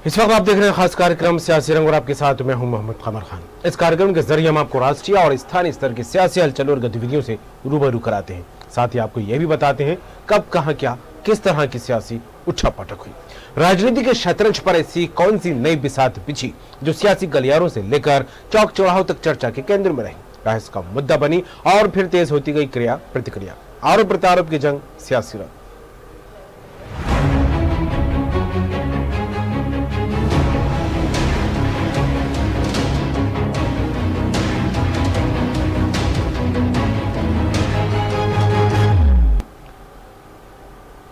इस वक्त आप देख रहे हैं खास कार्यक्रम सियासी रंग और आपके साथ मैं हूं मोहम्मद कमर खान। इस कार्यक्रम के जरिए हम आपको राष्ट्रीय और स्थानीय स्तर की सियासी हलचल और गतिविधियों से रूबरू कराते हैं। साथ ही आपको यह भी बताते हैं कब कहां क्या किस तरह की सियासी उठापटक हुई, राजनीति के शतरंज पर ऐसी कौन सी नई बिसात बिछी जो सियासी गलियारों से लेकर चौक चौराहों तक चर्चा के केंद्र में रही, बहस का मुद्दा बनी और फिर तेज होती गई क्रिया प्रतिक्रिया, आरोप प्रत्यारोप की जंग, सियासी रंग।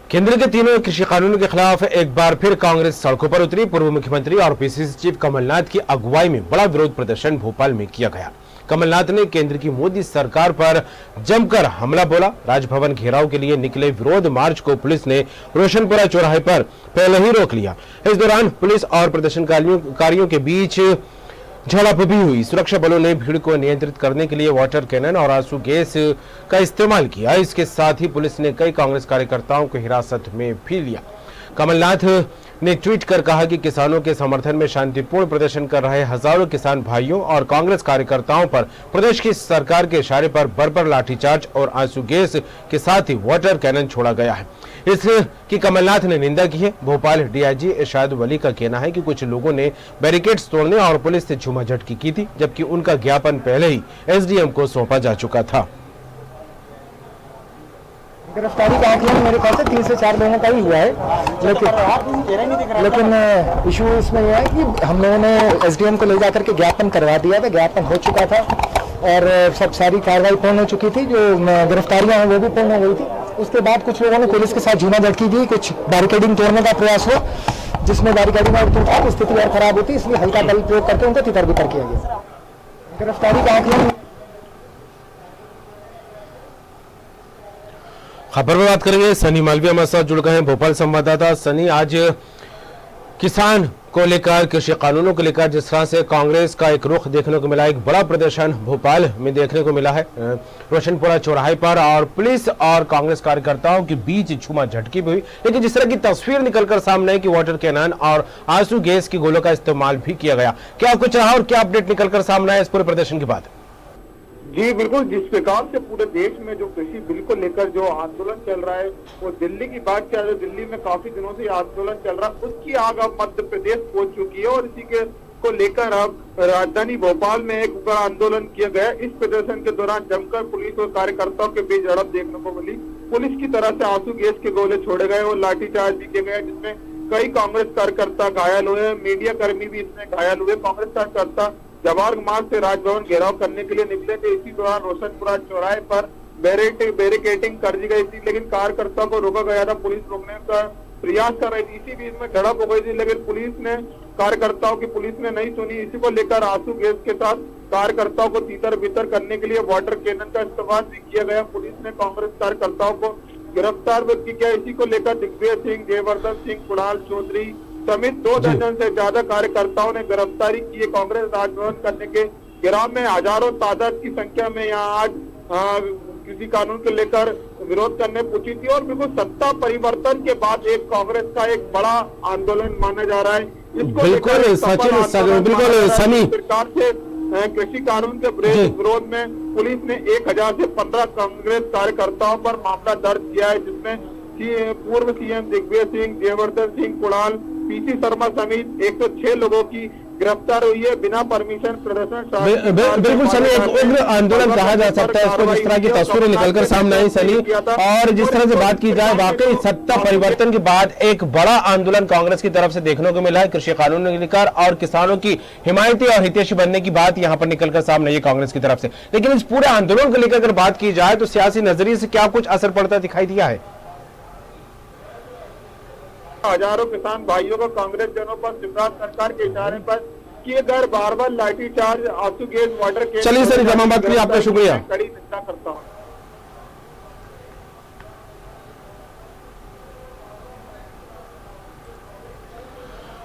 केंद्र के तीनों कृषि कानूनों के खिलाफ एक बार फिर कांग्रेस सड़कों पर उतरी। पूर्व मुख्यमंत्री और पीसीसी चीफ कमलनाथ की अगुवाई में बड़ा विरोध प्रदर्शन भोपाल में किया गया। कमलनाथ ने केंद्र की मोदी सरकार पर जमकर हमला बोला। राजभवन घेराव के लिए निकले विरोध मार्च को पुलिस ने रोशनपुरा चौराहे पर पहले ही रोक लिया। इस दौरान पुलिस और प्रदर्शनकारियों के बीच झड़प भी हुई। सुरक्षा बलों ने भीड़ को नियंत्रित करने के लिए वाटर कैनन और आंसू गैस का इस्तेमाल किया। इसके साथ ही पुलिस ने कई कांग्रेस कार्यकर्ताओं को हिरासत में भी लिया। कमलनाथ ने ट्वीट कर कहा कि किसानों के समर्थन में शांतिपूर्ण प्रदर्शन कर रहे हजारों किसान भाइयों और कांग्रेस कार्यकर्ताओं पर प्रदेश की सरकार के इशारे पर बर्बर लाठीचार्ज और आंसू गैस के साथ ही वाटर कैनन छोड़ा गया है। इसकी कमलनाथ ने निंदा की है। भोपाल डीआईजी इरशाद वली का कहना है कि कुछ लोगों ने बैरिकेड्स तोड़ने और पुलिस से झूमाझटकी की थी, जबकि उनका ज्ञापन पहले ही एसडीएम को सौंपा जा चुका था। गिरफ्तारी का आंकलन मेरे ख्याल से 3 से 4 लोगों का ही हुआ है, लेकिन इशू इसमें यह है कि हम लोगों ने एसडीएम को ले जाकर के ज्ञापन करवा दिया था। ज्ञापन हो चुका था और सब सारी कार्रवाई पूर्ण हो चुकी थी। जो गिरफ्तारियां हैं वो भी पूर्ण हो गई थी। उसके बाद कुछ लोगों ने पुलिस के साथ झूमाझटकी की, कुछ बैरिकेडिंग तोड़ने का प्रयास हुआ, जिसमें बैरिकेडिंग और टूटा, स्थिति और खराब होती, इसलिए हल्का बल प्रयोग करके उनको तितर बितर किया गया। गिरफ्तारी का आंकलन खबर में बात करेंगे। सनी मालवीय हमारे साथ जुड़ गए हैं, भोपाल संवाददाता। सनी, आज किसान को लेकर, कृषि कानूनों को लेकर जिस तरह से कांग्रेस का एक रुख देखने को मिला, एक बड़ा प्रदर्शन भोपाल में देखने को मिला है रोशनपुरा चौराहे पर, और पुलिस और कांग्रेस कार्यकर्ताओं के बीच छूमा झटकी भी हुई। लेकिन जिस तरह की तस्वीर निकलकर सामने आई कि वाटर कैनन और आंसू गैस की गोलों का इस्तेमाल भी किया गया, क्या कुछ रहा और क्या अपडेट निकलकर सामने आया इस पूरे प्रदर्शन के बाद? जी बिल्कुल, जिस प्रकार से पूरे देश में जो कृषि बिल को लेकर जो आंदोलन चल रहा है, वो दिल्ली की बात किया जाए, दिल्ली में काफी दिनों से आंदोलन चल रहा है, उसकी आग अब मध्य प्रदेश पहुंच चुकी है और इसी के को लेकर अब राजधानी भोपाल में एक बड़ा आंदोलन किया गया। इस प्रदर्शन के दौरान जमकर पुलिस और कार्यकर्ताओं के बीच झड़प देखने को मिली। पुलिस की तरफ से आंसू गैस के गोले छोड़े गए और लाठीचार्ज भी किए गए, जिसमें कई कांग्रेस कार्यकर्ता घायल हुए, मीडिया कर्मी भी इसमें घायल हुए। कांग्रेस कार्यकर्ता जवाहर मार्ग से राजभवन घेराव करने के लिए निकले थे। इसी दौरान रोशनपुरा चौराहे पर बैरिकेडिंग कर दी गई थी, लेकिन कार्यकर्ताओं को रोका गया था। पुलिस रोकने का प्रयास कर रही थी, इसी बीच में झड़प हो गई थी, लेकिन पुलिस ने नहीं सुनी। इसी को लेकर आंसू गैस के साथ कार्यकर्ताओं को तीतर बितर करने के लिए वाटर कैनन का इस्तेमाल भी किया गया। पुलिस ने कांग्रेस कार्यकर्ताओं को गिरफ्तार भी किया। इसी को लेकर दिग्विजय सिंह, जयवर्धन सिंह, कुणाल चौधरी समेत 2 दर्जन से ज्यादा कार्यकर्ताओं ने गिरफ्तारी की है। कांग्रेस राजभवन करने के घेराव में हजारों तादाद की संख्या में यहाँ आज कृषि कानून को लेकर विरोध करने पहुंची थी और बिल्कुल सत्ता परिवर्तन के बाद एक कांग्रेस का एक बड़ा आंदोलन माना जा रहा है। इसको बिल्कुल सनी, सरकार से कृषि कानून के विरोध में पुलिस ने 1000 से 15 कांग्रेस कार्यकर्ताओं पर मामला दर्ज किया है, जिसमें पूर्व सीएम दिग्विजय सिंह, जयवर्धन सिंह, कुणाल, पीसी शर्मा समेत 106 लोगों की गिरफ्तार हुई है बिना परमिशन प्रदर्शन। बिल्कुल सनी, एक उग्र आंदोलन कहा जा सकता है इसको, जिस तरह की तस्वीरें निकलकर सामने आई सनी, और जिस तरह से बात की जाए, वाकई सत्ता परिवर्तन के बाद एक बड़ा आंदोलन कांग्रेस की तरफ से देखने को मिला है कृषि कानून को लेकर, और किसानों की हिमायती और हितैषी बनने की बात यहाँ पर निकलकर सामने आई कांग्रेस की तरफ से। लेकिन इस पूरे आंदोलन को लेकर अगर बात की जाए तो सियासी नजरिए से क्या कुछ असर पड़ता दिखाई दिया है? हजारों किसान भाइयों को कांग्रेस जनों पर शिवराज सरकार के इशारे पर किए गए बार लाठीचार्ज, आंसू गैस, वाटर कैनन। चलिए सर, तमाम बात के लिए आपका शुक्रिया। कड़ी निंदा करता हूँ।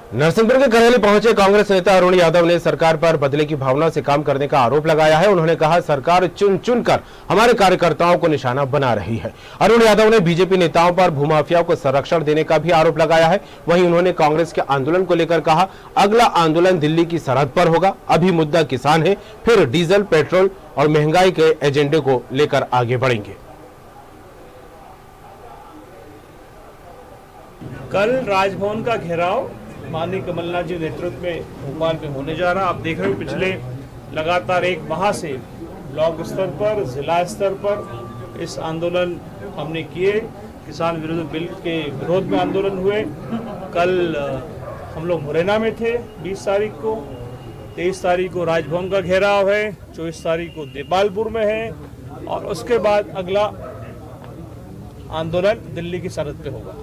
नरसिंहपुर के करेली पहुंचे कांग्रेस नेता अरुण यादव ने सरकार पर बदले की भावना से काम करने का आरोप लगाया है। उन्होंने कहा सरकार चुन चुनकर हमारे कार्यकर्ताओं को निशाना बना रही है। अरुण यादव ने बीजेपी नेताओं पर भूमाफियाओं को संरक्षण देने का भी आरोप लगाया है। वहीं उन्होंने कांग्रेस के आंदोलन को लेकर कहा अगला आंदोलन दिल्ली की सरहद पर होगा। अभी मुद्दा किसान है, फिर डीजल, पेट्रोल और महंगाई के एजेंडे को लेकर आगे बढ़ेंगे। कल राजभवन का घेराव माननीय कमलनाथ जी नेतृत्व में भोपाल में होने जा रहा। आप देख रहे हो पिछले लगातार एक माह से ब्लॉक स्तर पर, जिला स्तर पर इस आंदोलन हमने किए। किसान विरोधी बिल के विरोध में आंदोलन हुए। कल हम लोग मुरैना में थे 20 तारीख को, 23 तारीख को राजभवन का घेराव है, 24 तारीख को देपालपुर में है और उसके बाद अगला आंदोलन दिल्ली की सरहद पे होगा।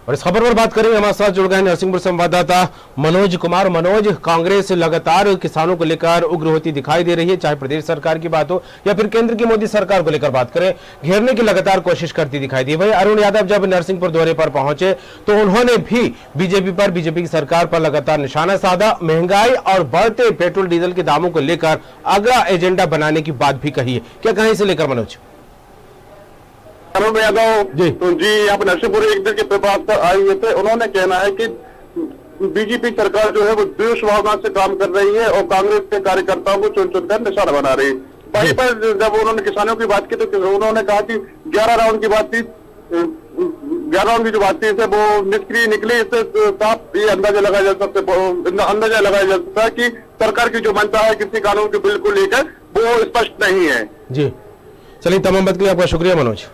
और इस खबर पर बात करेंगे, हमारे साथ जुड़ गए नरसिंहपुर संवाददाता मनोज कुमार। मनोज, कांग्रेस लगातार किसानों को लेकर उग्र होती दिखाई दे रही है, चाहे प्रदेश सरकार की बात हो या फिर केंद्र की मोदी सरकार को लेकर बात करें, घेरने की लगातार कोशिश करती दिखाई दी। वही अरुण यादव जब नरसिंहपुर दौरे पर पहुंचे तो उन्होंने भी बीजेपी की सरकार पर लगातार निशाना साधा। महंगाई और बढ़ते पेट्रोल डीजल के दामों को लेकर अगला एजेंडा बनाने की बात भी कही है। क्या कहें इसे लेकर मनोज? अरुण यादव जी यहाँ पर नरसिंहपुर एक दिन के प्रभाव पर आए हुए थे। उन्होंने कहना है कि बीजेपी सरकार जो है वो द्वेष भावना से काम कर रही है और कांग्रेस के कार्यकर्ताओं को चुन चुनकर निशाना बना रही है। वहीं पर जब उन्होंने किसानों की बात की तो उन्होंने कहा कि 11 राउंड की बातचीत 11 राउंड की जो बातचीत है वो निष्क्रिय निकली। इससे साफ ये अंदाजा लगाया जा सकता है कि सरकार की जो मंशा है किसी कानून के बिल को लेकर वो स्पष्ट नहीं है। जी चलिए, तमाम बात के लिए आपका शुक्रिया मनोज।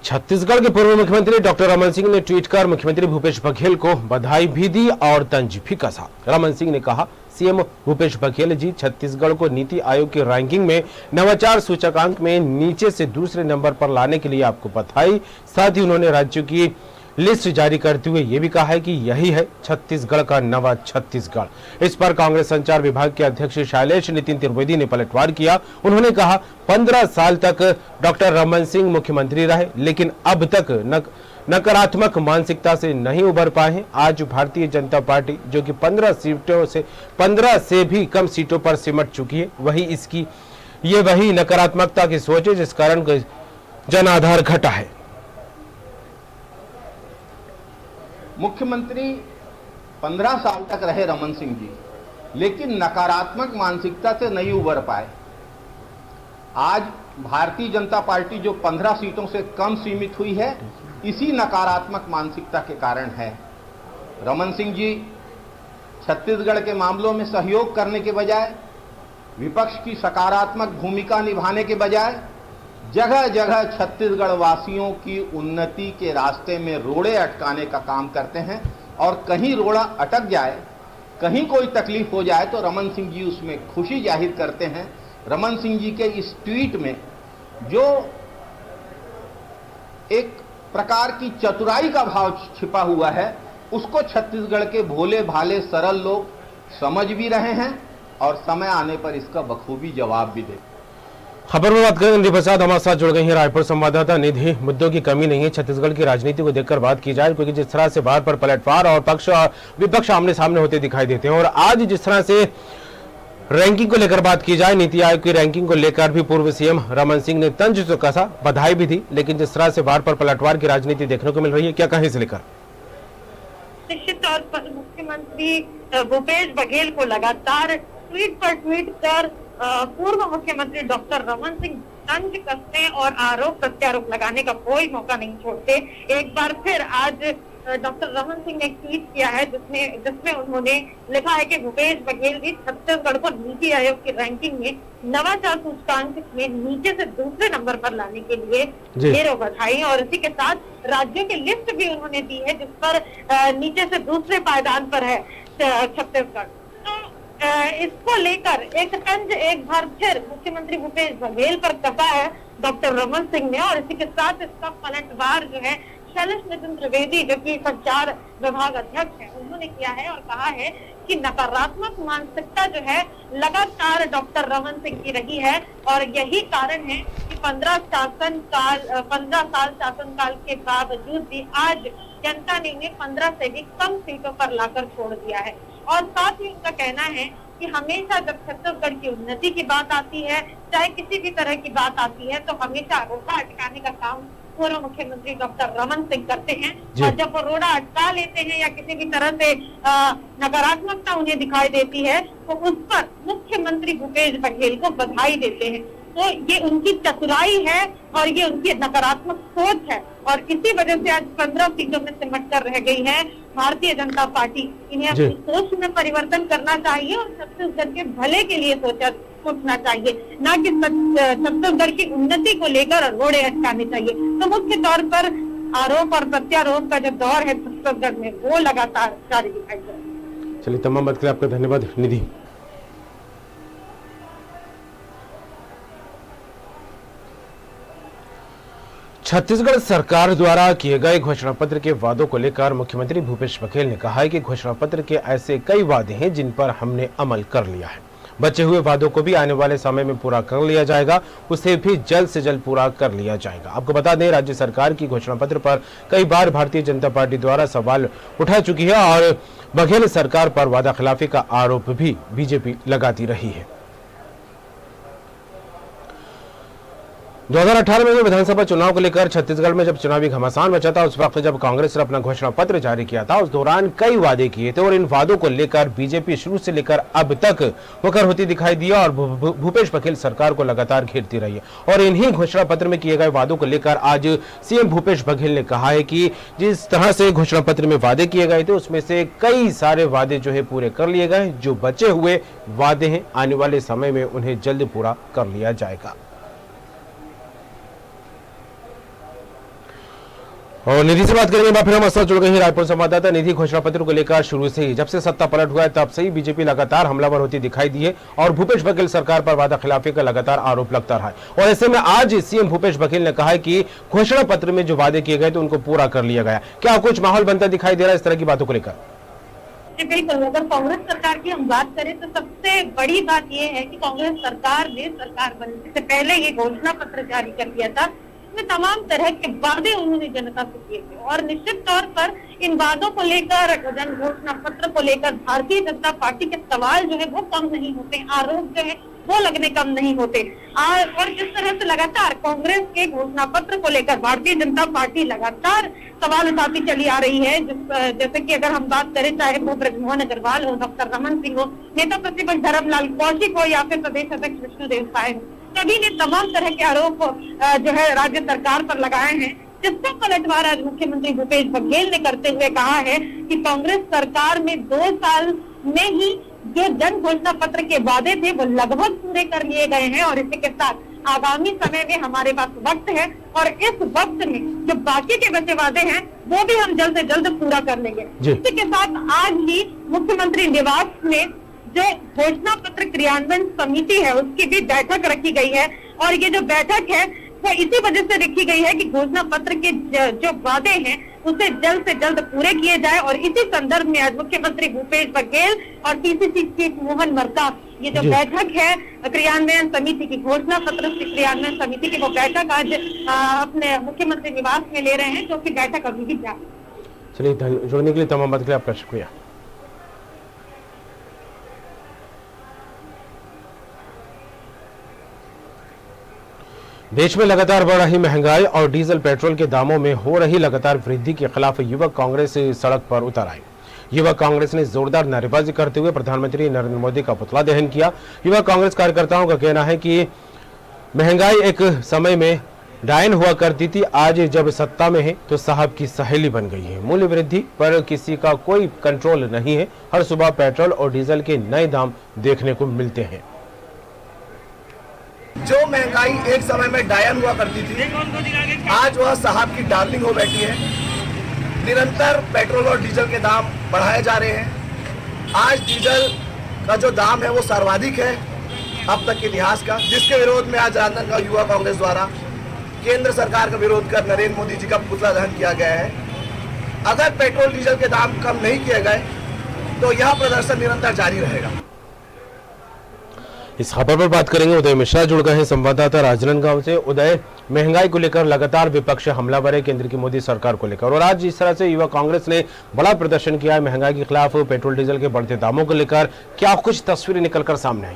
छत्तीसगढ़ के पूर्व मुख्यमंत्री डॉक्टर रमन सिंह ने ट्वीट कर मुख्यमंत्री भूपेश बघेल को बधाई भी दी और तंज भी कसा। रमन सिंह ने कहा सीएम भूपेश बघेल जी छत्तीसगढ़ को नीति आयोग की रैंकिंग में नवाचार सूचकांक में नीचे से दूसरे नंबर पर लाने के लिए आपको बधाई। साथ ही उन्होंने राज्यों की लिस्ट जारी करते हुए यह भी कहा है कि यही है छत्तीसगढ़ का नवा छत्तीसगढ़। इस पर कांग्रेस संचार विभाग के अध्यक्ष शैलेश नितिन त्रिवेदी ने पलटवार किया। उन्होंने कहा 15 साल तक डॉक्टर रमन सिंह मुख्यमंत्री रहे लेकिन अब तक नकारात्मक मानसिकता से नहीं उबर पाए हैं। आज भारतीय जनता पार्टी जो कि 15 से भी कम सीटों पर सिमट चुकी है, वही नकारात्मकता की सोच है जिस कारण जन आधार घटा है। मुख्यमंत्री 15 साल तक रहे रमन सिंह जी, लेकिन नकारात्मक मानसिकता से नहीं उबर पाए। आज भारतीय जनता पार्टी जो 15 सीटों से कम सीमित हुई है, इसी नकारात्मक मानसिकता के कारण है। रमन सिंह जी छत्तीसगढ़ के मामलों में सहयोग करने के बजाय, विपक्ष की सकारात्मक भूमिका निभाने के बजाय जगह जगह छत्तीसगढ़ वासियों की उन्नति के रास्ते में रोड़े अटकाने का काम करते हैं और कहीं रोड़ा अटक जाए, कहीं कोई तकलीफ हो जाए तो रमन सिंह जी उसमें खुशी जाहिर करते हैं। रमन सिंह जी के इस ट्वीट में जो एक प्रकार की चतुराई का भाव छिपा हुआ है, उसको छत्तीसगढ़ के भोले भाले सरल लोग समझ भी रहे हैं और समय आने पर इसका बखूबी जवाब भी देते। खबर में बात करें, निधि प्रसाद हमारे साथ जुड़ गई हैं रायपुर संवाददाता। निधि, मुद्दों की कमी नहीं है, छत्तीसगढ़ की राजनीति को देखकर बात की जाए, क्योंकि जिस तरह से बाहर पर पलटवार और पक्ष और विपक्ष आमने सामने होते दिखाई देते हैं और आज जिस तरह से रैंकिंग को लेकर बात की जाए, नीति आयोग की रैंकिंग को लेकर भी पूर्व सीएम रमन सिंह ने तंज तो कसा, बधाई भी दी, लेकिन जिस तरह से बाहर पर पलटवार की राजनीति देखने को मिल रही है, क्या कहें इसे लेकर? निश्चित तौर पर मुख्यमंत्री भूपेश बघेल को लगातार ट्वीट पर ट्वीट कर पूर्व मुख्यमंत्री डॉक्टर रमन सिंह तंज कसने और आरोप प्रत्यारोप लगाने का कोई मौका नहीं छोड़ते। एक बार फिर आज डॉक्टर रमन सिंह ने एक ट्वीट किया है जिसमें उन्होंने लिखा है कि भूपेश बघेल भी छत्तीसगढ़ को नीति आयोग की रैंकिंग में नवाचार सूचकांक में नीचे से दूसरे नंबर पर लाने के लिए ढेरों बधाई, और इसी के साथ राज्यों की लिस्ट भी उन्होंने दी है जिस पर नीचे से दूसरे पायदान पर है छत्तीसगढ़। तो इसको लेकर एक तंज एक बार फिर मुख्यमंत्री भूपेश बघेल पर कसा है डॉक्टर रमन सिंह ने, और इसी के साथ इसका पलटवार जो है शैलेश नितिन त्रिवेदी जो कि संचार विभाग अध्यक्ष है उन्होंने किया है और कहा है कि नकारात्मक मानसिकता जो है लगातार डॉक्टर रमन सिंह की रही है, और यही कारण है कि 15 साल शासनकाल के बावजूद भी आज जनता ने इन्हें 15 से भी कम सीटों पर लाकर छोड़ दिया है। और साथ ही उनका कहना है कि हमेशा जब छत्तीसगढ़ की उन्नति की बात आती है, चाहे किसी भी तरह की बात आती है, तो हमेशा रोड़ा अटकाने का काम पूर्व मुख्यमंत्री डॉक्टर रमन सिंह करते हैं, और जब वो रोड़ा अटका लेते हैं या किसी भी तरह से नकारात्मकता उन्हें दिखाई देती है तो उस पर मुख्यमंत्री भूपेश बघेल को बधाई देते हैं। तो ये उनकी चतुराई है और ये उनकी नकारात्मक सोच है, और इसी वजह से आज 15 सीटों में सिमट कर रह गई है भारतीय जनता पार्टी। इन्हें अपनी सोच में परिवर्तन करना चाहिए और छत्तीसगढ़ के भले के लिए सोचना चाहिए, ना कि छत्तीसगढ़ की उन्नति को लेकर रोड़े अटकाने चाहिए। तो मुख्य तौर पर आरोप और प्रत्यारोप का जो दौर है छत्तीसगढ़ में वो लगातार जारी दिखाई दे रहा है। चलिए, तमाम बात के लिए आपका धन्यवाद निधि। छत्तीसगढ़ सरकार द्वारा किए गए घोषणा पत्र के वादों को लेकर मुख्यमंत्री भूपेश बघेल ने कहा है कि घोषणा पत्र के ऐसे कई वादे हैं जिन पर हमने अमल कर लिया है। बचे हुए वादों को भी आने वाले समय में पूरा कर लिया जाएगा, उसे भी जल्द से जल्द पूरा कर लिया जाएगा। आपको बता दें, राज्य सरकार की घोषणा पत्र पर कई बार भारतीय जनता पार्टी द्वारा सवाल उठा चुकी है और बघेल सरकार पर वादा खिलाफी का आरोप भी बीजेपी लगाती रही है। 2018 में विधानसभा चुनाव को लेकर छत्तीसगढ़ में जब चुनावी घमासान मचा था, उस वक्त जब कांग्रेस ने अपना घोषणा पत्र जारी किया था, उस दौरान कई वादे किए थे और इन वादों को लेकर बीजेपी शुरू से लेकर अब तक मुकर होती दिखाई दी और भूपेश बघेल सरकार को लगातार घेरती रही है। और इन्हीं घोषणा पत्र में किए गए वादों को लेकर आज सीएम भूपेश बघेल ने कहा है कि जिस तरह से घोषणा पत्र में वादे किए गए थे उसमें से कई सारे वादे जो है पूरे कर लिए गए। जो बचे हुए वादे हैं आने वाले समय में उन्हें जल्द पूरा कर लिया जाएगा। और निधि से बात करेंगे, फिर हम असल जुड़ गए हैं रायपुर संवाददाता निधि। घोषणा पत्र को लेकर शुरू से ही जब से सत्ता पलट हुआ है तब से ही बीजेपी लगातार हमलावर होती दिखाई दी है और भूपेश बघेल सरकार पर वादा खिलाफी का लगातार आरोप लगता रहा है। और ऐसे में आज सीएम भूपेश बघेल ने कहा है कि घोषणा पत्र में जो वादे किए गए थे उनको पूरा कर लिया गया। क्या कुछ माहौल बनता दिखाई दे रहा है इस तरह की बातों को लेकर? बिल्कुल, अगर कांग्रेस सरकार की हम बात करें तो सबसे बड़ी बात यह है कि कांग्रेस सरकार ने सरकार बनने से पहले ये घोषणा पत्र जारी कर दिया था। तमाम तरह के वादे उन्होंने जनता से किए थे और निश्चित तौर पर इन वादों को लेकर, जन घोषणा पत्र को लेकर भारतीय जनता पार्टी के सवाल जो है वो कम नहीं होते, आरोप जो है वो लगने कम नहीं होते। और जिस तरह से लगातार कांग्रेस के घोषणा पत्र को लेकर भारतीय जनता पार्टी लगातार सवाल उठाती चली आ रही है, जैसे कि अगर हम बात करें चाहे वो ब्रजमोहन अग्रवाल हो, डॉक्टर रमन सिंह हो, नेता प्रतिपक्ष धर्मलाल कौशिक हो या फिर प्रदेश अध्यक्ष विष्णुदेव साय हो, सभी ने तमाम तरह के आरोप जो है राज्य सरकार पर लगाए हैं, जिसका पलटवार आज मुख्यमंत्री भूपेश बघेल ने करते हुए कहा है कि कांग्रेस सरकार में 2 साल में ही जो जन घोषणा पत्र के वादे थे वो लगभग पूरे कर लिए गए हैं और इसी के साथ आगामी समय में हमारे पास वक्त है और इस वक्त में जो बाकी के बचे वादे हैं वो भी हम जल्द से जल्द पूरा कर लेंगे। इसी के साथ आज ही मुख्यमंत्री निवास में जो घोषणा पत्र क्रियान्वयन समिति है उसकी भी बैठक रखी गई है और ये जो बैठक है वो इसी वजह से रखी गई है कि घोषणा पत्र के जो वादे हैं उसे जल्द से जल्द पूरे किए जाए। और इसी संदर्भ में आज मुख्यमंत्री भूपेश बघेल और पीसीसी चीफ मोहन मरकाम ये जो बैठक है क्रियान्वयन समिति की, घोषणा पत्र की क्रियान्वयन समिति की, वो बैठक आज अपने मुख्यमंत्री निवास में ले रहे हैं, जो की बैठक अभी भी जारी। चलिए, जुड़ने के लिए तमाम बात के लिए आपका शुक्रिया। देश में लगातार बढ़ रही महंगाई और डीजल पेट्रोल के दामों में हो रही लगातार वृद्धि के खिलाफ युवक कांग्रेस सड़क पर उतर आई। युवक कांग्रेस ने जोरदार नारेबाजी करते हुए प्रधानमंत्री नरेंद्र मोदी का पुतला दहन किया। युवक कांग्रेस कार्यकर्ताओं का कहना है कि महंगाई एक समय में डायन हुआ करती थी, आज जब सत्ता में है तो साहब की सहेली बन गई है। मूल्य वृद्धि पर किसी का कोई कंट्रोल नहीं है। हर सुबह पेट्रोल और डीजल के नए दाम देखने को मिलते हैं। जो महंगाई एक समय में डायन हुआ करती थी, आज वह साहब की डार्लिंग हो बैठी है। निरंतर पेट्रोल और डीजल के दाम बढ़ाए जा रहे हैं। आज डीजल का जो दाम है वो सर्वाधिक है अब तक के इतिहास का, जिसके विरोध में आज राजनांदगांव युवा कांग्रेस द्वारा केंद्र सरकार का विरोध कर नरेंद्र मोदी जी का पुतला दहन किया गया है। अगर पेट्रोल डीजल के दाम कम नहीं किए गए तो यह प्रदर्शन निरंतर जारी रहेगा। इस खबर पर बात करेंगे। उदय मिश्रा जुड़ गए हैं संवाददाता राजनांदगांव से। उदय, महंगाई को लेकर लगातार विपक्ष हमलावर है केंद्र की मोदी सरकार को लेकर, और आज इस तरह से युवा कांग्रेस ने बड़ा प्रदर्शन किया है महंगाई के खिलाफ, पेट्रोल डीजल के बढ़ते दामों को लेकर। क्या कुछ तस्वीरें निकलकर सामने आई?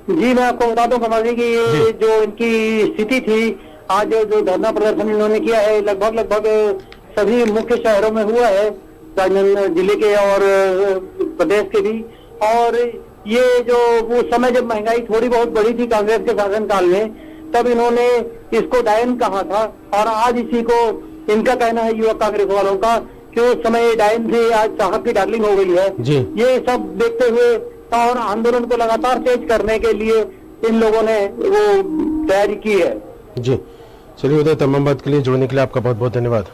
जी, मैं आपको बता दूं कमल जी की ये जो इनकी स्थिति थी, आज जो धरना प्रदर्शन इन्होंने किया है लगभग सभी मुख्य शहरों में हुआ है, राजनांदगांव जिले के और प्रदेश के भी। और ये जो वो समय जब महंगाई थोड़ी बहुत बढ़ी थी कांग्रेस के शासनकाल में, तब इन्होंने इसको डायन कहा था, और आज इसी को इनका कहना है युवा कांग्रेस वालों का कि उस समय डायन थे, आज साहब की डार्लिंग हो गई है। ये सब देखते हुए और आंदोलन को लगातार तेज करने के लिए इन लोगों ने वो तैयारी की है। जी चलिए उदय, तमाम बात के लिए जुड़ने के लिए आपका बहुत बहुत धन्यवाद।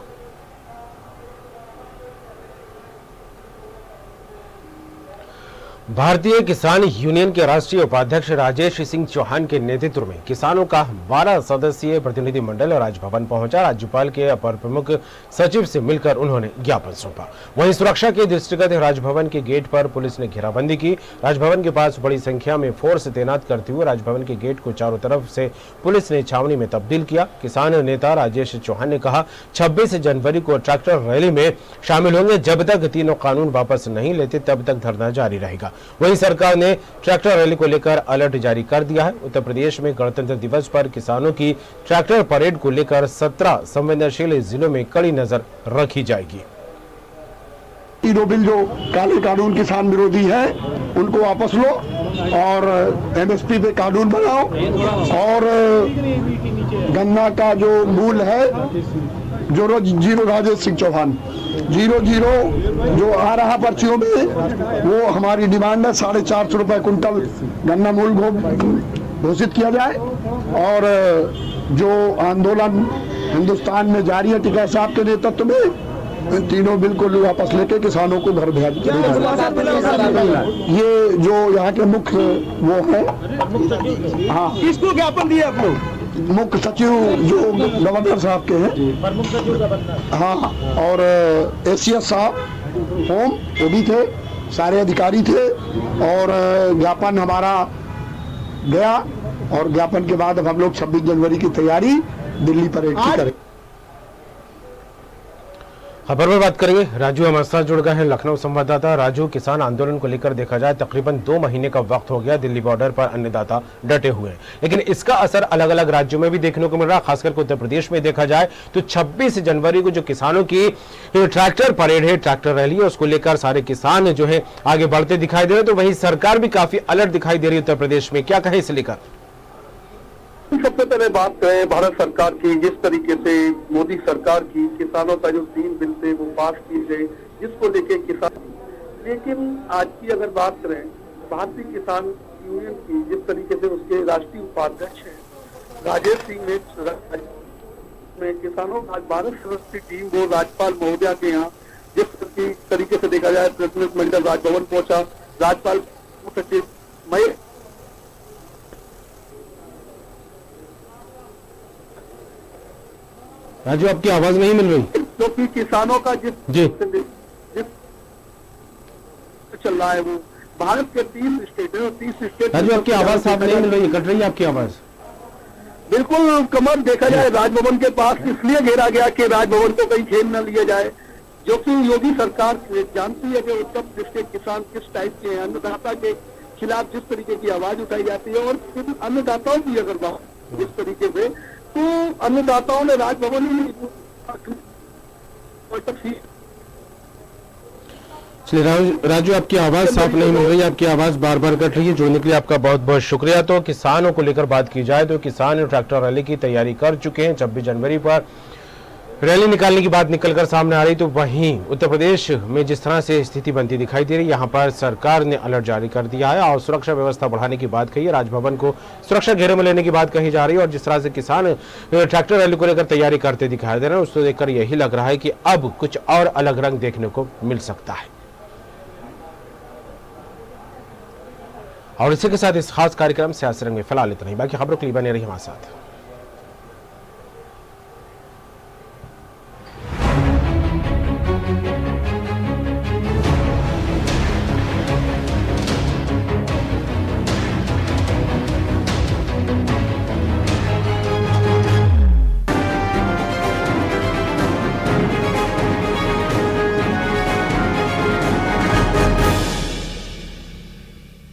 भारतीय किसान यूनियन के राष्ट्रीय उपाध्यक्ष राजेश सिंह चौहान के नेतृत्व में किसानों का 12 सदस्यीय प्रतिनिधि मंडल राजभवन पहुंचा। राज्यपाल के अपर प्रमुख सचिव से मिलकर उन्होंने ज्ञापन सौंपा। वहीं सुरक्षा के दृष्टिगत राजभवन के गेट पर पुलिस ने घेराबंदी की। राजभवन के पास बड़ी संख्या में फोर्स तैनात करते हुए राजभवन के गेट को चारों तरफ से पुलिस ने छावनी में तब्दील किया। किसान नेता राजेश चौहान ने कहा, 26 जनवरी को ट्रैक्टर रैली में शामिल होंगे। जब तक तीनों कानून वापस नहीं लेते तब तक धरना जारी रहेगा। वहीं सरकार ने ट्रैक्टर रैली को लेकर अलर्ट जारी कर दिया है। उत्तर प्रदेश में गणतंत्र दिवस पर किसानों की ट्रैक्टर परेड को लेकर 17 संवेदनशील जिलों में कड़ी नजर रखी जाएगी। तीनों बिल जो काले कानून किसान विरोधी है उनको वापस लो और एमएसपी पे कानून बनाओ, और गन्ना का जो मूल है जीरो राजेश सिंह चौहान 00 जो आ रहा पर्चियों में, वो हमारी डिमांड है 450 रुपए कुंटल गन्ना मूल घोषित किया जाए। और जो आंदोलन हिंदुस्तान में जारी है टिकैत साहब के नेतृत्व में, तीनों बिल्कुल वापस लेके किसानों को घर भेज। ये जो यहाँ के मुख्य वो है, हाँ, किसको ज्ञापन दिया आप लोग? मुख्य सचिव जो गवर्नर साहब के हैं, हाँ, और एसीएस साहब होम वो भी थे, सारे अधिकारी थे। और ज्ञापन हमारा गया, और ज्ञापन के बाद अब हम लोग 26 जनवरी की तैयारी दिल्ली परेड की करें। खबर पर बात करेंगे। राजू हमारे साथ जुड़ गए हैं, लखनऊ संवाददाता। राजू, किसान आंदोलन को लेकर देखा जाए तकरीबन 2 महीने का वक्त हो गया, दिल्ली बॉर्डर पर अन्नदाता डटे हुए हैं, लेकिन इसका असर अलग अलग राज्यों में भी देखने को मिल रहा है। खासकर उत्तर प्रदेश में देखा जाए तो 26 जनवरी को जो किसानों की ट्रैक्टर परेड है, ट्रैक्टर रैली है, उसको लेकर सारे किसान जो है आगे बढ़ते दिखाई दे रहे हैं। तो वहीं सरकार भी काफी अलर्ट दिखाई दे रही है उत्तर प्रदेश में, क्या कहे इसे लेकर? सबसे पहले बात करें भारत सरकार की, जिस तरीके से मोदी सरकार की किसानों का जो 3 बिल थे वो पास किए गए, जिसको लेके किसान, लेकिन आज की अगर बात करें भारतीय किसान यूनियन की, जिस तरीके से उसके राष्ट्रीय उपाध्यक्ष हैं राजेश सिंह ने किसानों का 12 सदस्यीय टीम वो राज्यपाल महोदया के यहाँ जिस तरीके से देखा जाए प्रतिनिधि मंडल राजभवन पहुंचा। राज्यपाल सचिव महेश राजू, आपकी आवाज नहीं मिल रही, क्योंकि किसानों का जिस चल रहा है वो भारत के 30 स्टेट है, और 30 स्टेट। राजू, आपकी आवाज साफ नहीं मिल रही है, कट रही है आपकी आवाज। बिल्कुल कमर, देखा जाए राजभवन के पास इसलिए घेरा गया कि राजभवन को कहीं खेल न लिया जाए, जो कि योगी सरकार जानती है कि उत्तर प्रदेश के किसान किस टाइप के हैं। अन्नदाता के खिलाफ जिस तरीके की आवाज उठाई जाती है, और फिर अन्नदाताओं की अगर बात जिस तरीके से, तो अन्नदाताओं ने राजभवन में चलिए राजू, आपकी आवाज साफ नहीं मिल रही है, आपकी आवाज बार बार कट रही है। जुड़ने के लिए आपका बहुत बहुत शुक्रिया। तो किसानों को लेकर बात की जाए तो किसान ट्रैक्टर रैली की तैयारी कर चुके हैं। 26 जनवरी पर रैली निकालने की बात निकलकर सामने आ रही, तो वहीं उत्तर प्रदेश में जिस तरह से स्थिति बनती दिखाई दे रही, यहाँ पर सरकार ने अलर्ट जारी कर दिया है और सुरक्षा व्यवस्था बढ़ाने की बात कही है। राजभवन को सुरक्षा घेरे में लेने की बात कही जा रही है और जिस तरह से किसान ट्रैक्टर रैली को लेकर तैयारी करते दिखाई दे रहे हैं, उसको देखकर यही लग रहा है कि अब कुछ और अलग रंग देखने को मिल सकता है। और इसी के साथ इस खास कार्यक्रम से सियासी रंग में फिलहाल इतना ही। बाकी खबरों के लिए बने रहिए हमारे साथ।